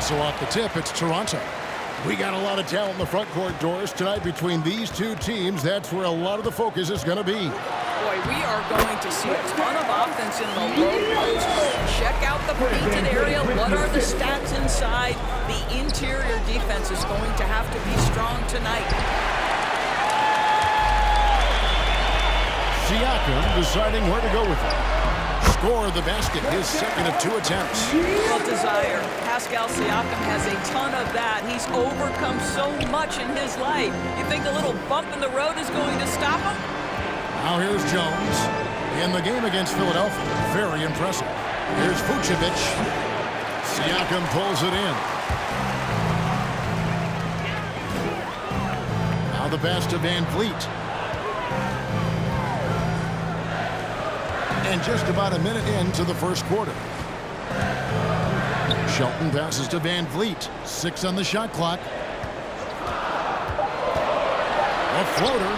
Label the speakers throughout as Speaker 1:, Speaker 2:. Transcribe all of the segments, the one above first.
Speaker 1: So off the tip, it's Toronto. We got a lot of talent in the front court, Doris, tonight between these two teams. That's where a lot of the focus is going to be.
Speaker 2: Boy, we are going to see a ton of offense in the low post. Check out the painted area. What are the stats inside? The interior defense is going to have to be strong tonight.
Speaker 1: Siakam deciding where to go with it. Score the basket, his second of 2 attempts.
Speaker 2: Well, desire. Pascal Siakam has a ton of that. He's overcome so much in his life. You think a little bump in the road is going to stop him?
Speaker 1: Now here's Jones. In the game against Philadelphia, very impressive. Here's Vucevic. Siakam pulls it in. Now the pass to Van Vliet. And just about a minute into the first quarter. Shelton passes to Van Vliet. 6 on the shot clock. A floater.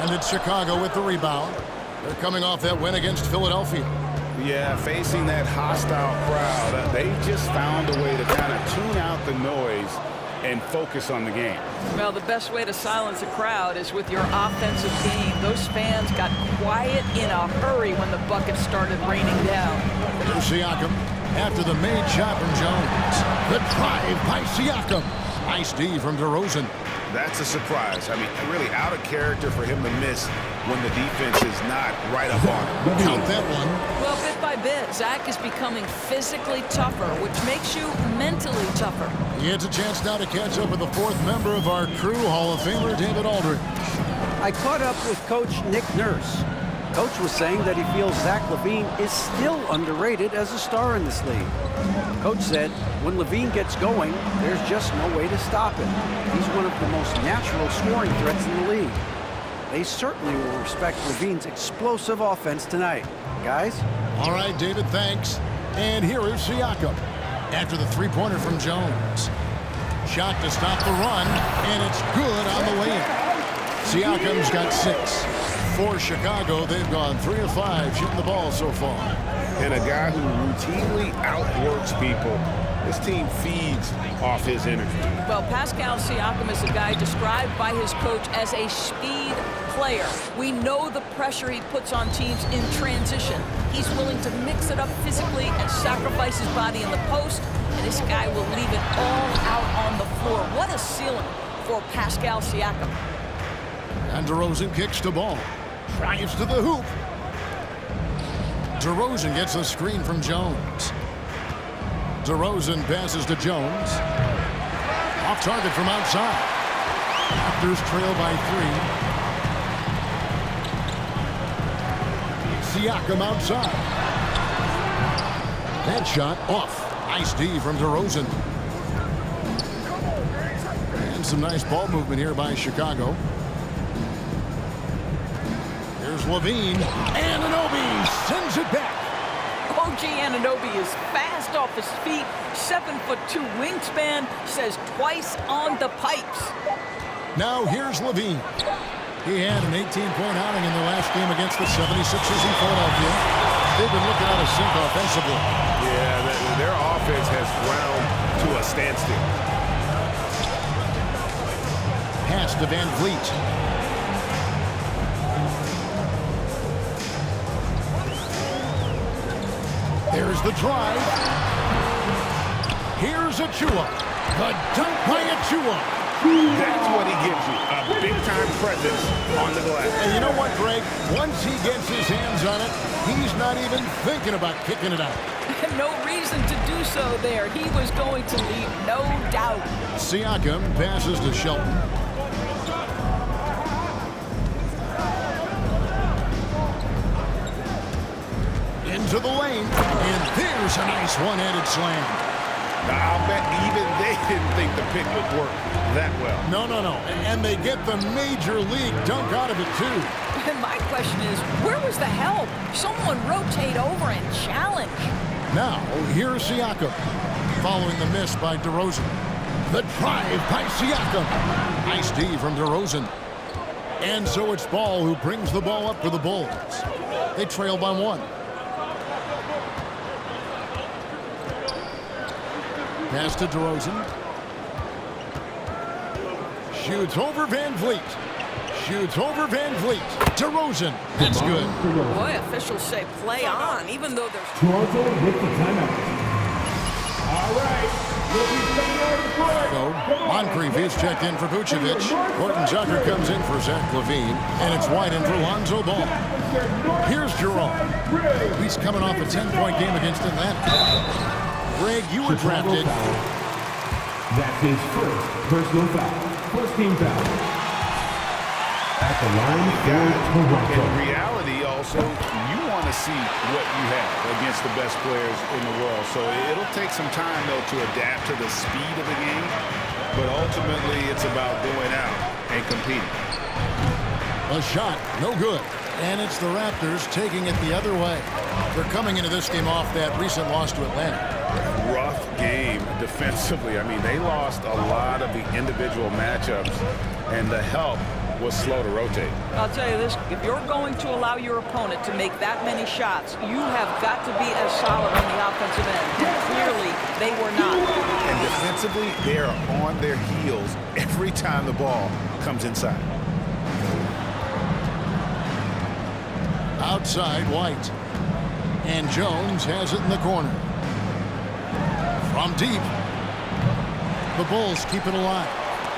Speaker 1: And it's Chicago with the rebound. They're coming off that win against Philadelphia.
Speaker 3: Yeah, facing that hostile crowd, they just found a way to kind of tune out the noise and focus on the game.
Speaker 2: Well, the best way to silence a crowd is with your offensive game. Those fans got quiet in a hurry when the buckets started raining down.
Speaker 1: Here's Siakam after the made shot from Jones. The drive by Siakam. Nice D from DeRozan.
Speaker 3: That's a surprise. I mean, really out of character for him to miss when the defense is not right up on him.
Speaker 1: Count that one.
Speaker 2: Well, bit by bit, Zach is becoming physically tougher, which makes you mentally tougher.
Speaker 1: He gets a chance now to catch up with the 4th member of our crew, Hall of Famer David Aldridge.
Speaker 4: I caught up with Coach Nick Nurse. Coach was saying that he feels Zach LaVine is still underrated as a star in this league. Coach said, when LaVine gets going, there's just no way to stop him. He's one of the most natural scoring threats in the league. They certainly will respect LaVine's explosive offense tonight. Guys?
Speaker 1: All right, David, thanks. And here is Siakam. After the three-pointer from Jones. Shot to stop the run, and it's good on the way in. Siakam's got 6. For Chicago, they've gone 3 of 5 shooting the ball so far.
Speaker 3: And a guy who routinely outworks people. This team feeds off his energy.
Speaker 2: Well, Pascal Siakam is a guy described by his coach as a speed player. We know the pressure he puts on teams in transition. He's willing to mix it up physically and sacrifice his body in the post, and this guy will leave it all out on the floor. What a ceiling for Pascal Siakam.
Speaker 1: And DeRozan kicks the ball. Drives to the hoop. DeRozan gets a screen from Jones. DeRozan passes to Jones. Off target from outside. Raptors trail by 3. Siakam outside. That shot off. Nice D from DeRozan. And some nice ball movement here by Chicago. Here's LaVine. Anunoby sends it back.
Speaker 2: OG Anunoby is fast off his feet, 7'2" wingspan, says twice on the pipes.
Speaker 1: Now here's LaVine. He had an 18-point outing in their last game against the 76ers in Philadelphia. They've been looking out of sync offensively.
Speaker 3: Yeah, their offense has ground to a standstill.
Speaker 1: Pass to Van Vliet. There's the drive. Here's Achua. The dunk by Achua.
Speaker 3: That's what he gives you, a big-time presence on the glass.
Speaker 1: And you know what, Greg? Once he gets his hands on it, he's not even thinking about kicking it out.
Speaker 2: No reason to do so there. He was going to leave, no doubt.
Speaker 1: Siakam passes to Shelton. Into the lane, and there's a nice one-handed slam.
Speaker 3: I'll bet even they didn't think the pick would work that well.
Speaker 1: No. And they get the major league dunk out of it, too.
Speaker 2: And my question is, where was the help? Someone rotate over and challenge.
Speaker 1: Now, here's Siakam. Following the miss by DeRozan. The drive by Siakam. Nice D from DeRozan. And so it's Ball who brings the ball up for the Bulls. They trail by 1. Pass to DeRozan. Shoots over Van Vliet. Shoots over Van Vliet. DeRozan. That's good.
Speaker 2: Boy, officials say play on, even though there's...
Speaker 5: Toronto with the timeout. All right.
Speaker 1: So, Moncrief is checked in for Vucevic. Horton Tucker comes in for Zach LaVine. And it's White in for Lonzo Ball. Here's Jerome. He's coming off a 10-point game against Atlanta. Greg, you were drafted.
Speaker 5: That's his first personal foul. First team foul. At the line for Toronto.
Speaker 3: In reality, also, you want to see what you have against the best players in the world. So it'll take some time, though, to adapt to the speed of the game. But ultimately, it's about going out and competing.
Speaker 1: A shot, no good. And it's the Raptors taking it the other way. They're coming into this game off that recent loss to Atlanta.
Speaker 3: Rough game defensively. I mean, they lost a lot of the individual matchups, and the help was slow to rotate.
Speaker 2: I'll tell you this, if you're going to allow your opponent to make that many shots, you have got to be as solid on the offensive end. And clearly, they were not.
Speaker 3: And defensively, they are on their heels every time the ball comes inside.
Speaker 1: Outside, White. And Jones has it in the corner. From deep. The Bulls keep it alive.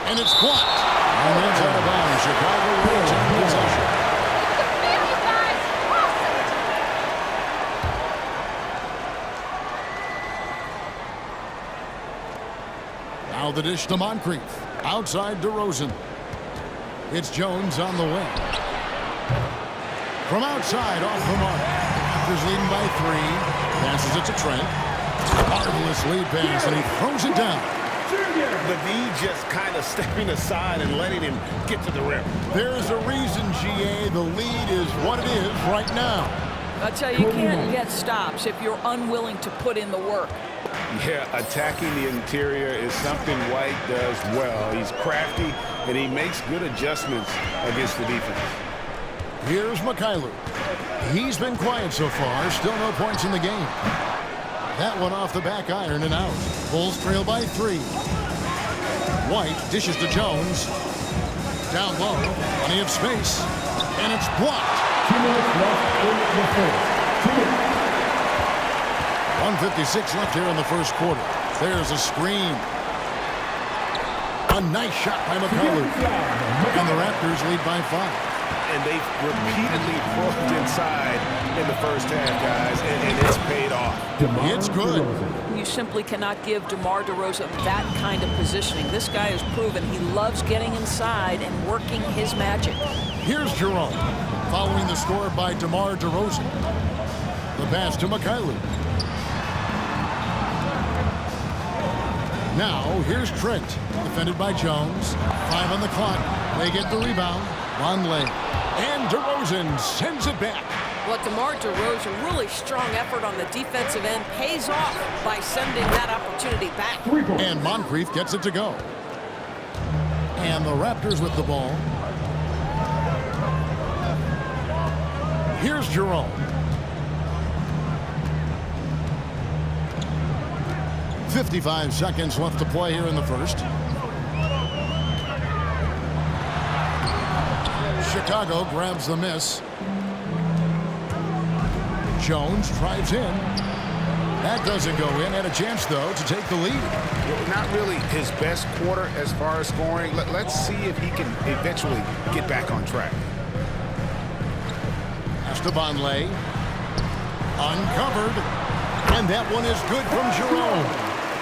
Speaker 1: And it's blocked. And it's out of bounds. Chicago will take possession. Now the dish to Moncrief. Outside DeRozan. It's Jones on the wing. From outside, off the mark. Raptors leading by 3. Passes it to Trent. Marvelous lead pass, and he throws it down.
Speaker 3: LaVine just kind of stepping aside and letting him get to the rim.
Speaker 1: There's a reason, GA. The lead is what it is right now.
Speaker 2: I'll tell you, you can't get stops if you're unwilling to put in the work.
Speaker 3: Yeah, attacking the interior is something White does well. He's crafty, and he makes good adjustments against the defense.
Speaker 1: Here's Mikhailuk. He's been quiet so far. Still no points in the game. That one off the back iron and out. Bulls trail by 3. White dishes to Jones. Down low. Plenty of space. And it's blocked.
Speaker 5: 2 minutes left in the first. 2 minutes.
Speaker 1: 1:56 left here in the first quarter. There's a screen. A nice shot by Mikhailuk. And the Raptors lead by 5.
Speaker 3: And they've repeatedly broke inside in the first half, guys, and it's paid off.
Speaker 1: It's good.
Speaker 2: You simply cannot give DeMar DeRozan that kind of positioning. This guy has proven he loves getting inside and working his magic.
Speaker 1: Here's Jerome, following the score by DeMar DeRozan. The pass to Mikhailuk. Now, here's Trent, defended by Jones. 5 on the clock. They get the rebound. Vonleh. And DeRozan sends it back.
Speaker 2: Well, DeMar DeRozan, really strong effort on the defensive end, pays off by sending that opportunity back.
Speaker 1: And Moncrief gets it to go. And the Raptors with the ball. Here's Jerome. 55 seconds left to play here in the first. Chicago grabs the miss. Jones drives in. That doesn't go in. Had a chance, though, to take the lead.
Speaker 3: Well, not really his best quarter as far as scoring. Let's see if he can eventually get back on track.
Speaker 1: Pass to Vonleh. Uncovered. And that one is good from Jerome.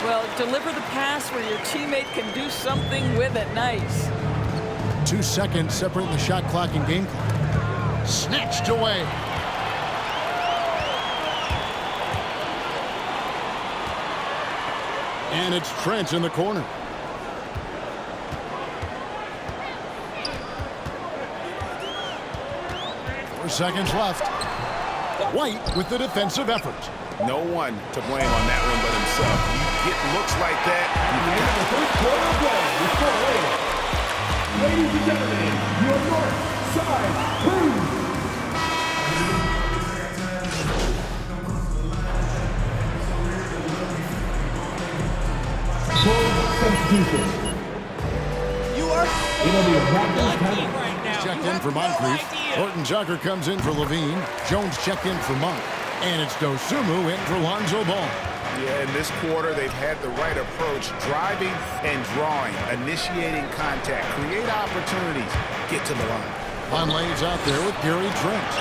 Speaker 2: Well, deliver the pass where your teammate can do something with it. Nice.
Speaker 1: 2 seconds separating the shot clock and game clock. Snatched away. And it's Trent in the corner. Four seconds left. White with the defensive effort.
Speaker 3: No one to blame on that one but himself. You get looks like that.
Speaker 5: The first quarter of play is full. Ladies and gentlemen, your North Side Crew. Bulls substitution. It'll be a Raptors timeout.
Speaker 1: Checked in for Moncrief. Horton Tucker comes in for Levine. Jones checked in for Monk. And it's Dosunmu in for Lonzo Ball.
Speaker 3: Yeah, in this quarter, they've had the right approach, driving and drawing, initiating contact, create opportunities, get to the line.
Speaker 1: Vonleh's out there with Gary Trent.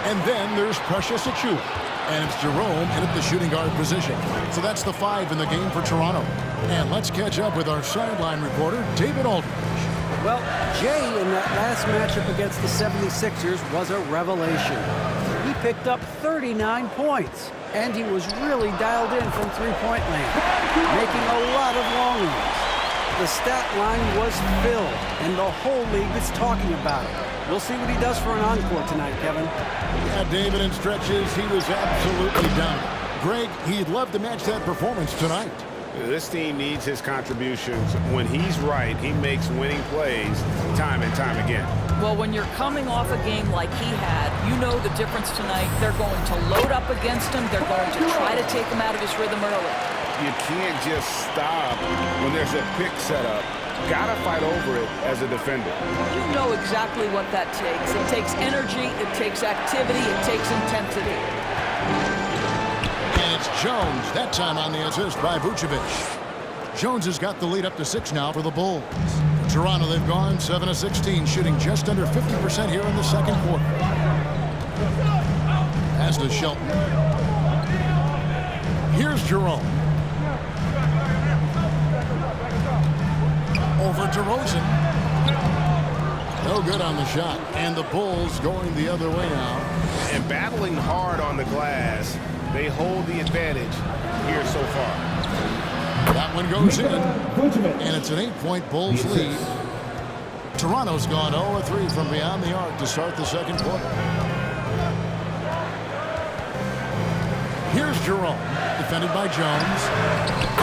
Speaker 1: And then there's Precious Achiuwa. And it's Jerome in at the shooting guard position. So that's the 5 in the game for Toronto. And let's catch up with our sideline reporter, David Aldridge.
Speaker 4: Well, Jay in that last matchup against the 76ers was a revelation. He picked up 39 points, and he was really dialed in from three-point land, making a lot of long ones. The stat line was filled, and the whole league is talking about it. We'll see what he does for an encore tonight, Kevin.
Speaker 1: Yeah, David, in stretches, he was absolutely down. Greg, he'd love to match that performance tonight.
Speaker 3: This team needs his contributions. When he's right, he makes winning plays time and time again.
Speaker 2: Well, when you're coming off a game like he had, you know the difference tonight. They're going to load up against him. They're going to try to take him out of his rhythm early.
Speaker 3: You can't just stop when there's a pick set up. Gotta fight over it as a defender.
Speaker 2: You know exactly what that takes. It takes energy, it takes activity, it takes intensity.
Speaker 1: And it's Jones, that time on the assist by Vucevic. Jones has got the lead up to 6 now for the Bulls. Toronto, they've gone 7 of 16, shooting just under 50% here in the second quarter. Pass to Shelton. Here's Jerome. Over to Rosen. No good on the shot. And the Bulls going the other way now.
Speaker 3: And battling hard on the glass, they hold the advantage here so far.
Speaker 1: That one goes in. And it's an 8-point Bulls lead. Toronto's gone 0-3 from beyond the arc to start the second quarter. Here's Jerome, defended by Jones.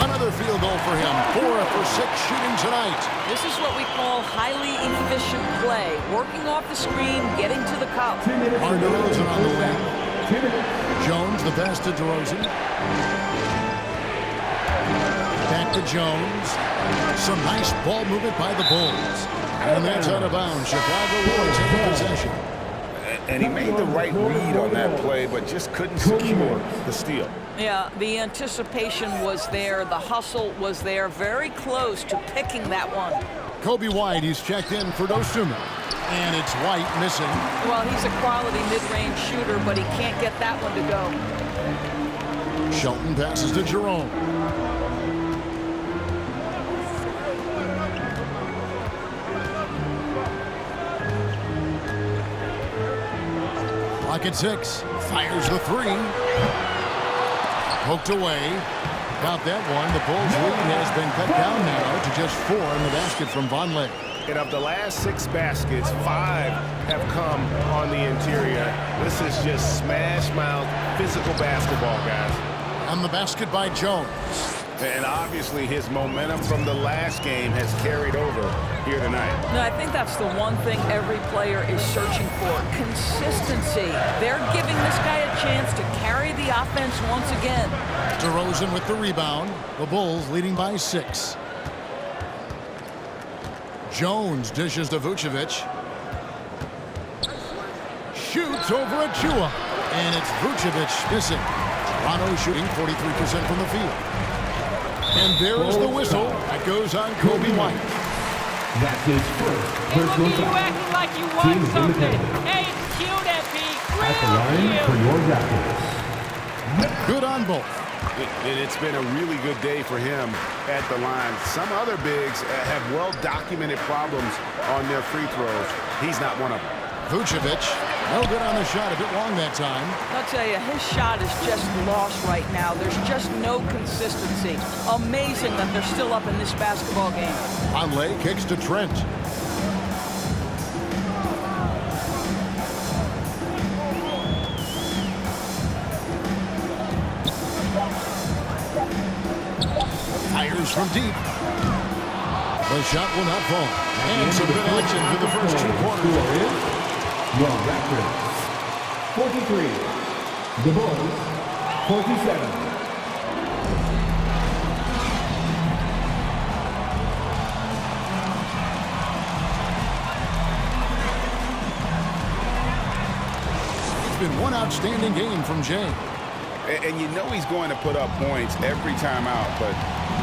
Speaker 1: Another field goal for him. 4 for 6 shooting tonight.
Speaker 2: This is what we call highly efficient play. Working off the screen, getting to the cup.
Speaker 1: Mark DeRozan on the wing. Jones, the pass to DeRozan. Back to Jones. Some nice ball movement by the Bulls. And that's out of bounds. Chicago will take possession.
Speaker 3: And he made the right read on that play, but just couldn't secure the steal.
Speaker 2: Yeah, the anticipation was there. The hustle was there. Very close to picking that one.
Speaker 1: Kobe White, he's checked in for Dosunmu. And it's White missing.
Speaker 2: Well, he's a quality mid-range shooter, but he can't get that one to go.
Speaker 1: Shelton passes to Jerome. Clock at 6. Fires the 3. Poked away. Got that one. The Bulls' lead has been cut down now to just 4 in the basket from Vonleh.
Speaker 3: And of the last 6 baskets, 5 have come on the interior. This is just smash-mouth physical basketball, guys.
Speaker 1: On the basket by Jones.
Speaker 3: And obviously his momentum from the last game has carried over here tonight.
Speaker 2: No, I think that's the one thing every player is searching for. Consistency. They're giving this guy a chance to carry the offense once again.
Speaker 1: DeRozan with the rebound. The Bulls leading by 6. Jones dishes to Vucevic. Shoots over Achiuwa. And it's Vucevic missing. Toronto shooting 43% from the field. And there is the whistle that goes on Kobe White.
Speaker 5: That's his first
Speaker 6: Hey, look
Speaker 5: personal
Speaker 6: at you
Speaker 5: foul.
Speaker 6: acting like you
Speaker 5: Team
Speaker 6: want
Speaker 5: in the
Speaker 6: something.
Speaker 5: penalty.
Speaker 6: Hey, it's cute, FB.
Speaker 5: At the line for your Raptors.
Speaker 1: Good on both.
Speaker 3: It's been a really good day for him at the line. Some other bigs have well-documented problems on their free throws. He's not one of them.
Speaker 1: Vucevic, no good on the shot, a bit long that time.
Speaker 2: I'll tell you, his shot is just lost right now. There's just no consistency. Amazing that they're still up in this basketball game.
Speaker 1: Vonleh kicks to Trent. Fires from deep. The shot will not fall. And some good action for the first 2 quarters.
Speaker 5: Your Raptors. 43. The Bulls. 47.
Speaker 1: been one outstanding game from James.
Speaker 3: And you know he's going to put up points every time out, but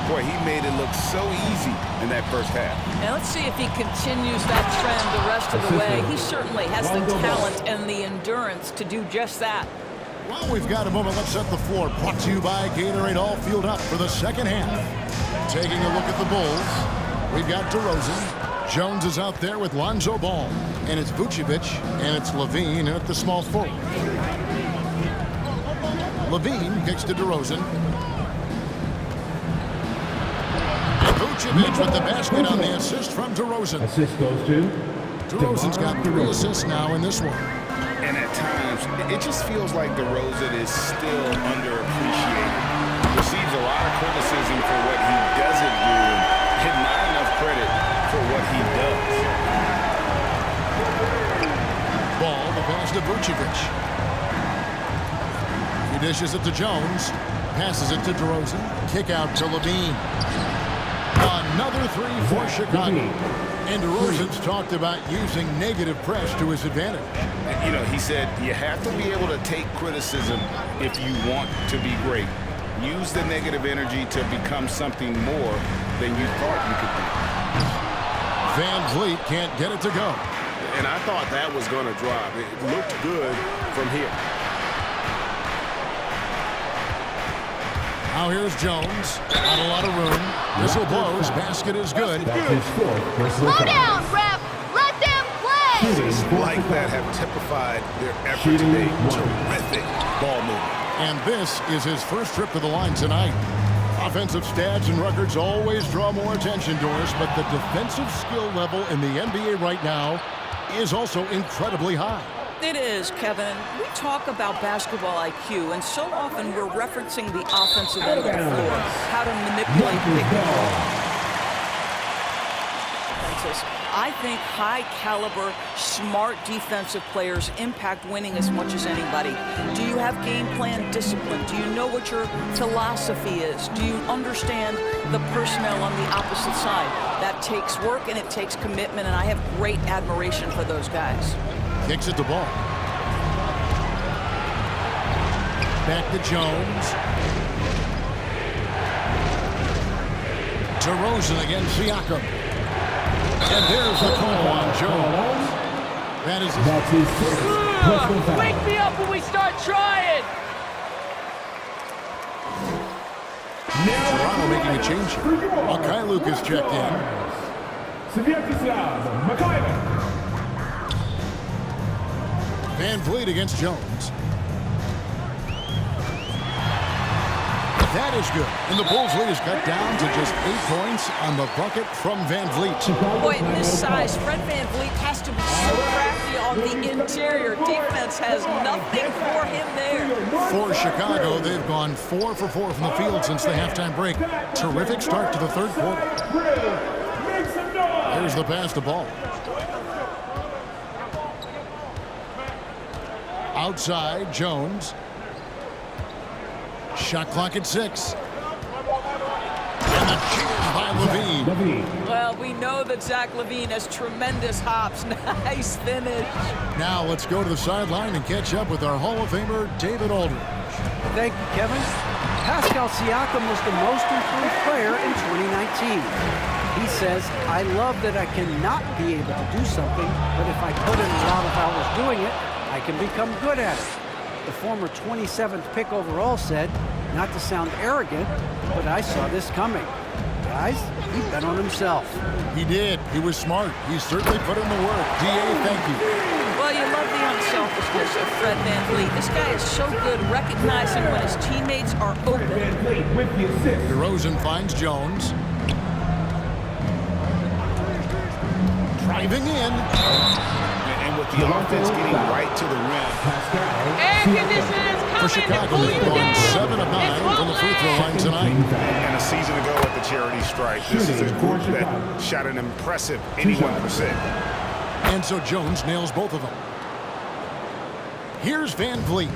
Speaker 3: boy, he made it look so easy in that first half.
Speaker 2: And let's see if he continues that trend the rest of the way. He certainly has the talent and the endurance to do just that.
Speaker 1: Well, we've got a moment. Let's set the floor. Brought to you by Gatorade. All fueled up for the second half. Taking a look at the Bulls, we've got DeRozan. Jones is out there with Lonzo Ball. And it's Vucevic, and it's LaVine at the small forward. LaVine kicks to DeRozan. And Vucevic with the basket on the assist from DeRozan.
Speaker 5: Assist goes to
Speaker 1: DeRozan's got 3 assists now in this one.
Speaker 3: And at times, it just feels like DeRozan is still underappreciated. Receives a lot of criticism for what he doesn't do and not enough credit for what he does.
Speaker 1: Ball, the pass to Vucevic. He dishes it to Jones. Passes it to DeRozan. Kick out to LaVine. Another 3 for Chicago. And DeRozan's talked about using negative press to his advantage.
Speaker 3: You know, he said you have to be able to take criticism if you want to be great. Use the negative energy to become something more than you thought you could be.
Speaker 1: Van Vliet can't get it to go.
Speaker 6: And I thought that was going to drop. It looked good from here.
Speaker 1: Now here's Jones. Not a lot of room. Whistle blows. Basket is good.
Speaker 5: That's his fourth personal
Speaker 7: Slow
Speaker 5: foul.
Speaker 7: down, ref! Let them play!
Speaker 5: Shooting
Speaker 6: Like that have typified their effort to make terrific ball movement.
Speaker 1: And this is his first trip to the line tonight. Offensive stats and records always draw more attention, Doris, but the defensive skill level in the NBA right now is also incredibly high.
Speaker 2: It is, Kevin. We talk about basketball IQ, and so often we're referencing the offensive end of the floor, how to manipulate pick and roll. I think high-caliber, smart defensive players impact winning as much as anybody. Do you have game plan discipline? Do you know what your philosophy is? Do you understand the personnel on the opposite side? That takes work and it takes commitment, and I have great admiration for those guys.
Speaker 1: Kicks it to Ball. Back to Jones. DeRozan against Siakam. And there's the call on Jones.
Speaker 5: That's his sixth personal foul.
Speaker 8: Wake me up when we start trying!
Speaker 1: Toronto making a change here. Mikhailuk is checked in.
Speaker 5: Sviatoslav Mikhailuk.
Speaker 1: Van Vliet against Jones. That is good. And the Bulls lead is cut down to just 8 points on the bucket from Van Vliet.
Speaker 2: Boy, at this size, Fred Van Vliet has to be so crafty on the interior. Defense has nothing for him there.
Speaker 1: For Chicago, they've gone 4 for 4 from the field since the halftime break. Terrific start to the third quarter. There's the pass to Ball. Outside, Jones. Shot clock at 6. And the cheers by LaVine.
Speaker 2: Well, we know that Zach LaVine has tremendous hops. Nice finish.
Speaker 1: Now let's go to the sideline and catch up with our Hall of Famer, David Aldridge.
Speaker 4: Thank you, Kevin. Pascal Siakam was the most improved player in 2019. He says, I love that I cannot be able to do something, but if I put in a lot of hours doing it, I can become good at it. The former 27th pick overall said, not to sound arrogant, but I saw this coming. Guys, he bet on himself.
Speaker 1: He did. He was smart. He certainly put in the work. D.A., thank you.
Speaker 2: Well, you love the unselfishness of Fred Van Vliet. This guy is so good recognizing when his teammates are open.
Speaker 1: DeRozan finds Jones. Driving in.
Speaker 3: And with the offense getting right to the rim.
Speaker 8: Air conditioners
Speaker 1: For
Speaker 8: coming to
Speaker 1: Chicago,
Speaker 8: cool
Speaker 1: they've
Speaker 8: you
Speaker 1: gone
Speaker 8: down!
Speaker 1: 7 of 9 from the free throw line tonight.
Speaker 6: And a season ago at the charity stripe, this is a group that shot an impressive 81%.
Speaker 1: And so Jones nails both of them. Here's Van Vliet.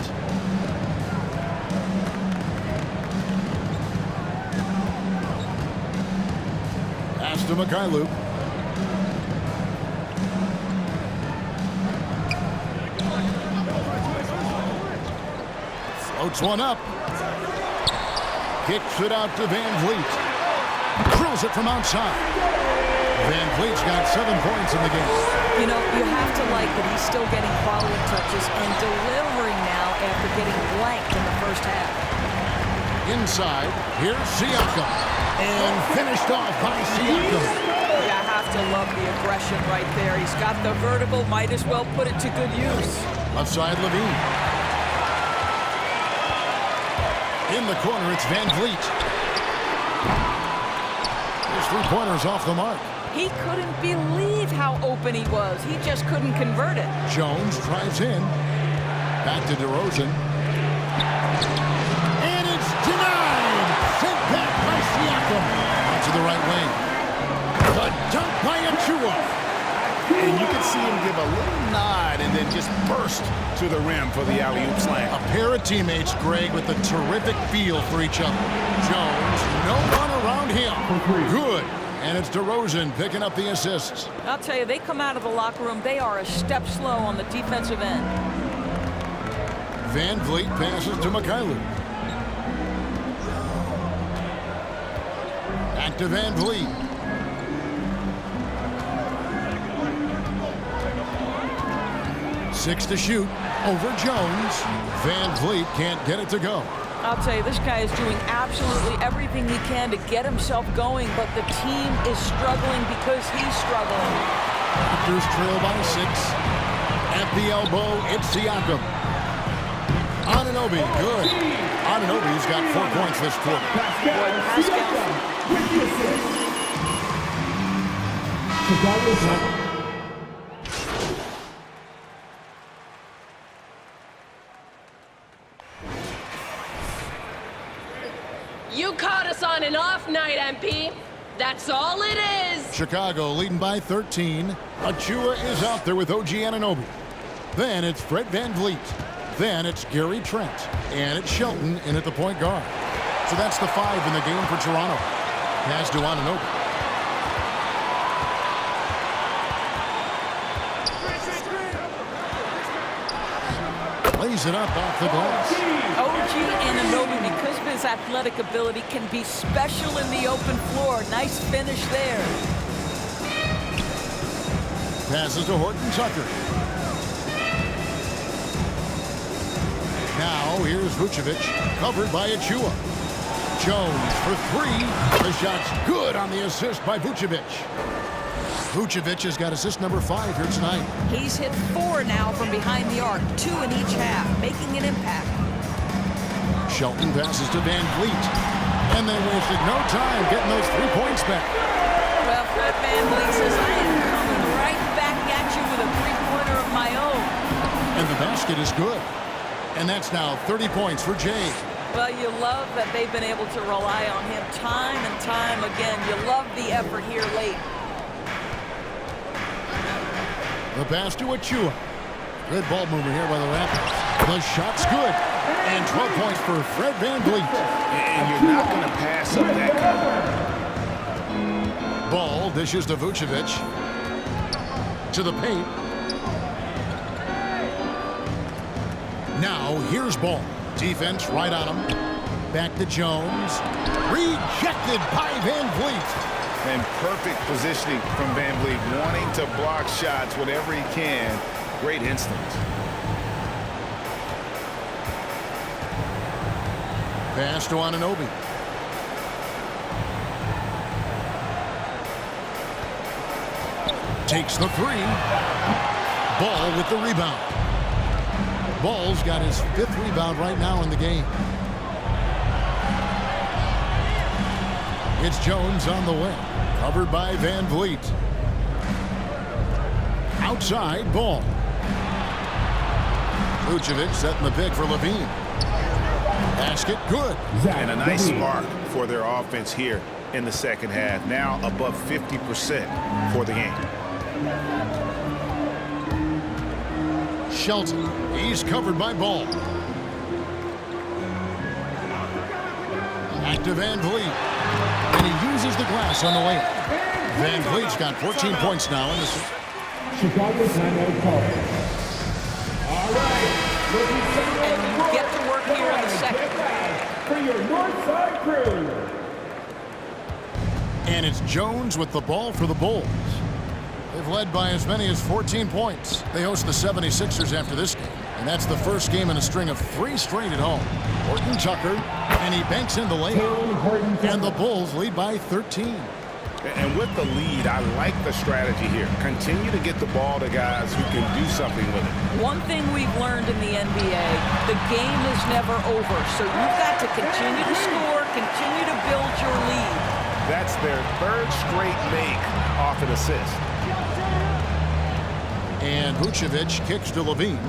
Speaker 1: Pass to Mikhailuk. Floats one up. Kicks it out to Van Vliet. Drills it from outside. Van Vliet's got 7 points in the game.
Speaker 2: You know, you have to like that he's still getting quality touches and delivering now after getting blanked in the first half.
Speaker 1: Inside, here's Siakam. And finished off by Siakam.
Speaker 2: You have to love the aggression right there. He's got the vertical, might as well put it to good use.
Speaker 1: Left side, Levine. In the corner, it's Van Vliet. His three-pointer's off the mark.
Speaker 2: He couldn't believe how open he was. He just couldn't convert it.
Speaker 1: Jones drives in. Back to DeRozan. And it's denied. Sent back by Siakam. Out to the right wing. The dunk by Achua.
Speaker 3: And you can see him give a little nod and then just burst to the rim for the alley-oop slam.
Speaker 1: A pair of teammates, Greg, with a terrific feel for each other. Jones, no one around him. Good. And it's DeRozan picking up the assists.
Speaker 2: I'll tell you, they come out of the locker room, they are a step slow on the defensive end.
Speaker 1: Van Vliet passes to Mikhailuk. Back to Van Vliet. Six to shoot. Over Jones. Van Vliet can't get it to go.
Speaker 2: I'll tell you, this guy is doing absolutely everything he can to get himself going, but the team is struggling because he's struggling.
Speaker 1: Raptors trail by 6. At the elbow, it's Siakam. Anunoby, good. Anunoby's got 4 points this quarter.
Speaker 8: You caught us on an off night, MP. That's all it is.
Speaker 1: Chicago leading by 13. Achua is out there with OG Anunoby. Then it's Fred Van Vliet. Then it's Gary Trent. And it's Shelton in at the point guard. So that's the 5 in the game for Toronto. Pass to Anunoby. Lays it up off the glass.
Speaker 2: OG Anunoby, because of his athletic ability, can be special in the open floor. Nice finish there.
Speaker 1: Passes to Horton Tucker. Now here's Vucevic, covered by Achua. Jones for 3. The shot's good on the assist by Vucevic. Vucevic has got assist number 5 here tonight.
Speaker 2: He's hit 4 now from behind the arc, 2 in each half, making an impact.
Speaker 1: Shelton passes to Van Vliet. And they wasted no time getting those 3 points back.
Speaker 2: Well, Fred Van Vliet says, I am coming right back at you with a 3-pointer of my own.
Speaker 1: And the basket is good. And that's now 30 points for Jay.
Speaker 2: Well, you love that they've been able to rely on him time and time again. You love the effort here late.
Speaker 1: The pass to Achua. Good ball movement here by the Raptors. The shot's good. And 12 points for Fred Van Vliet.
Speaker 3: And you're not going to pass up that cover.
Speaker 1: Ball dishes to Vucevic. To the paint. Now here's Ball. Defense right on him. Back to Jones. Rejected by Van Vliet.
Speaker 3: And perfect positioning from Van Vliet, wanting to block shots whenever he can. Great instinct.
Speaker 1: Pass to Anunoby. Takes the 3. Ball with the rebound. Ball's got his 5th rebound right now in the game. It's Jones on the way. Covered by Van Vliet. Outside, Ball. Vucevic setting the pick for Levine. Basket, good.
Speaker 3: And a nice spark for their offense here in the second half. Now above 50% for the game.
Speaker 1: Shelton, he's covered by Ball. Back to Van Vliet. And he uses the glass on the way. Van Vliet's got 14 points now in this.
Speaker 5: Chicago timeout call. All right.
Speaker 2: And you get to work here in the
Speaker 5: Northside Crew.
Speaker 1: And it's Jones with the ball for the Bulls. They've led by as many as 14 points. They host the 76ers after this game, and that's the first game in a string of 3 straight at home. Horton Tucker, and he banks in the layup. And the Bulls lead by 13.
Speaker 3: And with the lead, I like the strategy here. Continue to get the ball to guys who can do something with it.
Speaker 2: One thing we've learned in the NBA, the game is never over. So you've got to continue to score, continue to build your lead.
Speaker 3: That's their 3rd straight make off an assist.
Speaker 1: And Vucevic kicks to Levine.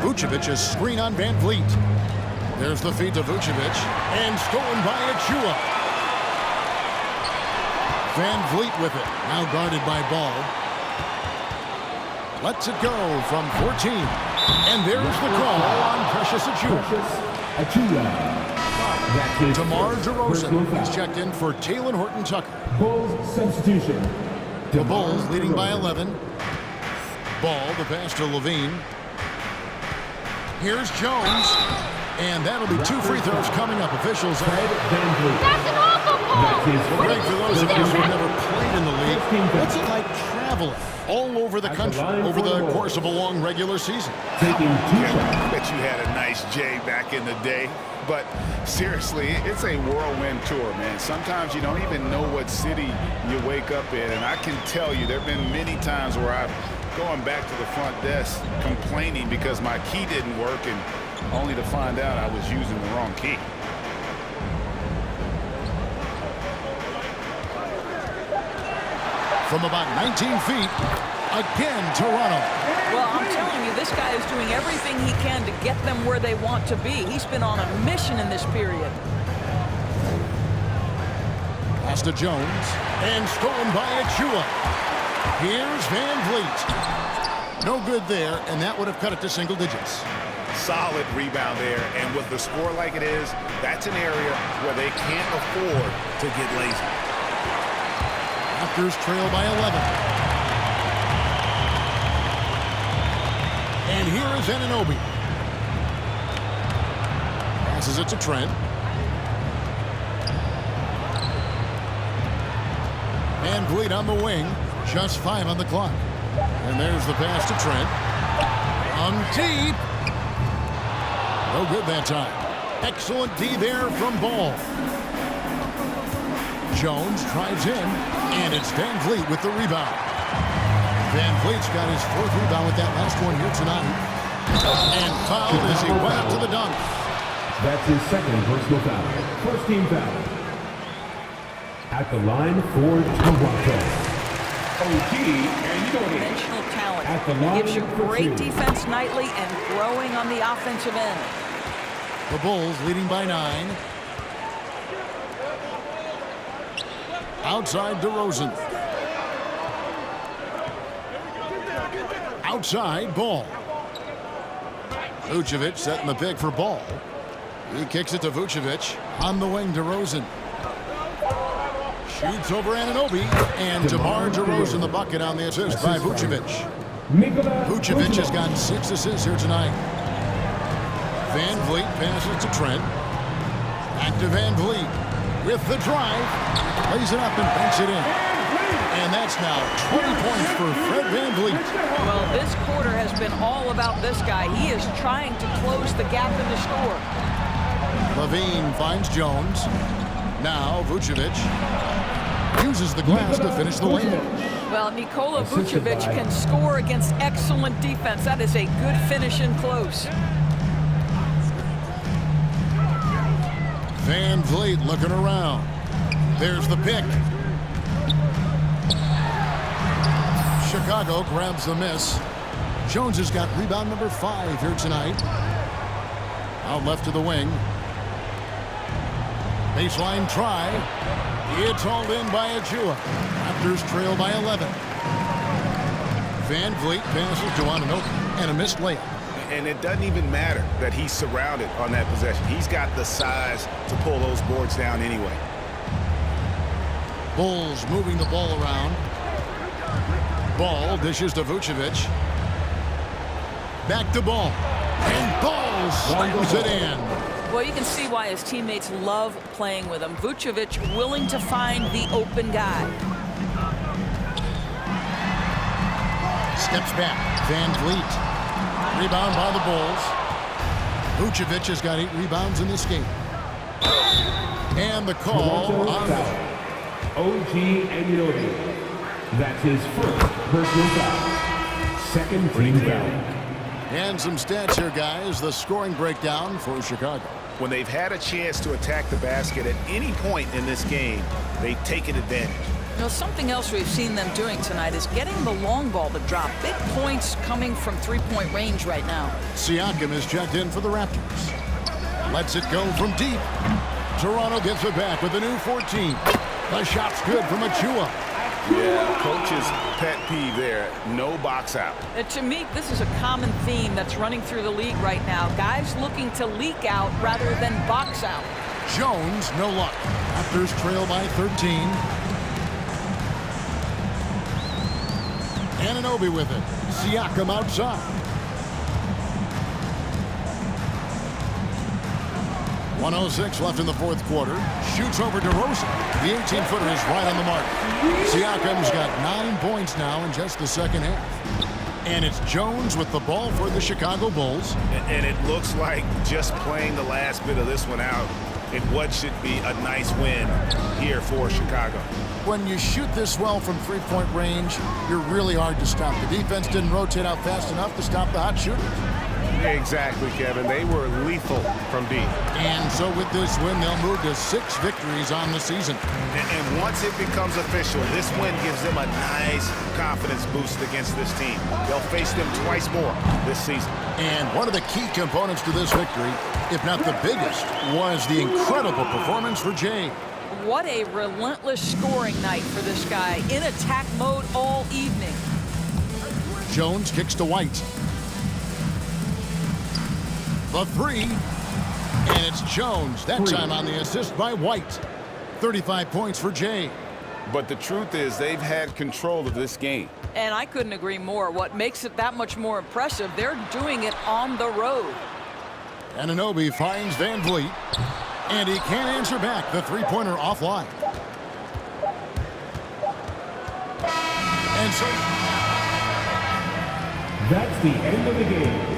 Speaker 1: Vucevic is screen on Van Vliet. There's the feed to Vucevic, and stolen by Achua. Van Vliet with it, now guarded by Ball. Lets it go from 14. And there's the call on Precious Achua. DeMar DeRozan is checked in for Talen Horton Tucker.
Speaker 5: Bulls substitution.
Speaker 1: The Bulls leading by 11. Ball, the pass to Levine. Here's Jones. And that'll be 2 free throws coming up. Officials say.
Speaker 7: That's an awful call!
Speaker 1: Well, Greg, for those of us who have never played in the league, what's it like traveling all over the country over the course of a long regular season?
Speaker 5: Taking 2 shots.
Speaker 3: I bet you had a nice J back in the day. But seriously, it's a whirlwind tour, man. Sometimes you don't even know what city you wake up in. And I can tell you there have been many times where I've gone back to the front desk complaining because my key didn't work, and only to find out I was using the wrong key.
Speaker 1: From about 19 feet, again, Toronto.
Speaker 2: Well, I'm telling you, this guy is doing everything he can to get them where they want to be. He's been on a mission in this period.
Speaker 1: Pass to Jones, and stolen by Achua. Here's Van Vliet. No good there, and that would have cut it to single digits.
Speaker 3: Solid rebound there, and with the score like it is, that's an area where they can't afford to get lazy.
Speaker 1: Raptors trail by 11. And here is Anunoby. Passes it to Trent. Van Vliet on the wing. Just 5 on the clock. And there's the pass to Trent. Deep. No good that time. Excellent D there from Ball. Jones drives in, and it's Van Vliet with the rebound. Van Vliet's got his 4th rebound with that last one here tonight. And fouled as he went up to the dunk.
Speaker 5: That's his 2nd personal foul. 1st team foul. At the line for Toronto. OG and
Speaker 2: Dimensional talent.
Speaker 5: At the
Speaker 2: He
Speaker 5: line
Speaker 2: gives you
Speaker 5: for
Speaker 2: great
Speaker 5: 2.
Speaker 2: defense nightly and growing on the offensive end.
Speaker 1: The Bulls leading by 9. Outside DeRozan. Outside Ball. Vucevic setting the pick for Ball. He kicks it to Vucevic. On the wing, DeRozan. Shoots over Anunoby. And DeMar DeRozan the bucket on the assist by Vucevic. Vucevic has gotten 6 assists here tonight. Van Vliet passes to Trent. Back to Van Vliet. With the drive. Lays it up and banks it in. And that's now 20 points for Fred Van Vliet.
Speaker 2: Well, this quarter has been all about this guy. He is trying to close the gap in the score.
Speaker 1: Levine finds Jones. Now Vucevic uses the glass to finish the layup.
Speaker 2: Well, Nikola Vucevic can score against excellent defense. That is a good finish in close.
Speaker 1: Van Vliet looking around. There's the pick. Chicago grabs the miss. Jones has got rebound number 5 here tonight. Out left to the wing. Baseline try. It's hauled in by Achua. Raptors trail by 11. Van Vliet passes to Anunoby and a missed layup.
Speaker 3: And it doesn't even matter that he's surrounded on that possession. He's got the size to pull those boards down anyway.
Speaker 1: Bulls moving the ball around. Ball dishes to Vucevic. Back to Ball. And Ball slams it in.
Speaker 2: Well, you can see why his teammates love playing with him. Vucevic willing to find the open guy.
Speaker 1: Steps back. Van Vliet. Rebound by the Bulls. Vucevic has got 8 rebounds in this game. And the call on
Speaker 5: OG Anunoby. That's his first personal foul. Second team foul.
Speaker 1: And some stats here, guys. The scoring breakdown for Chicago.
Speaker 3: When they've had a chance to attack the basket at any point in this game, they've taken advantage.
Speaker 2: You know, something else we've seen them doing tonight is getting the long ball to drop. Big points coming from three-point range right now.
Speaker 1: Siakam is checked in for the Raptors. Lets it go from deep. Toronto gets it back with a new 14. The shot's good from Achua.
Speaker 3: Yeah, coach's pet peeve there. No box out.
Speaker 2: To me, this is a common theme that's running through the league right now. Guys looking to leak out rather than box out.
Speaker 1: Jones, no luck. Raptors trail by 13. Anunoby with it. Siakam outside. 1:06 left in the fourth quarter. Shoots over DeRozan. The 18-footer is right on the mark. Siakam's got 9 points now in just the second half. And it's Jones with the ball for the Chicago Bulls.
Speaker 3: And it looks like just playing the last bit of this one out in what should be a nice win here for Chicago.
Speaker 1: When you shoot this well from three-point range, you're really hard to stop. The defense didn't rotate out fast enough to stop the hot shooters.
Speaker 6: Exactly, Kevin. They were lethal from deep.
Speaker 1: And so with this win, they'll move to 6 victories on the season.
Speaker 3: And once it becomes official, this win gives them a nice confidence boost against this team. They'll face them twice more this season.
Speaker 1: And one of the key components to this victory, if not the biggest, was the incredible performance for Jay.
Speaker 2: What a relentless scoring night for this guy. In attack mode all evening.
Speaker 1: Jones kicks to White. The 3, and it's Jones. That time on the assist by White. 35 points for Jay.
Speaker 3: But the truth is they've had control of this game.
Speaker 2: And I couldn't agree more. What makes it that much more impressive, they're doing it on the road.
Speaker 1: Anunoby finds Van Vliet, and he can't answer back. The three-pointer offline. And so
Speaker 5: That's the end of the game.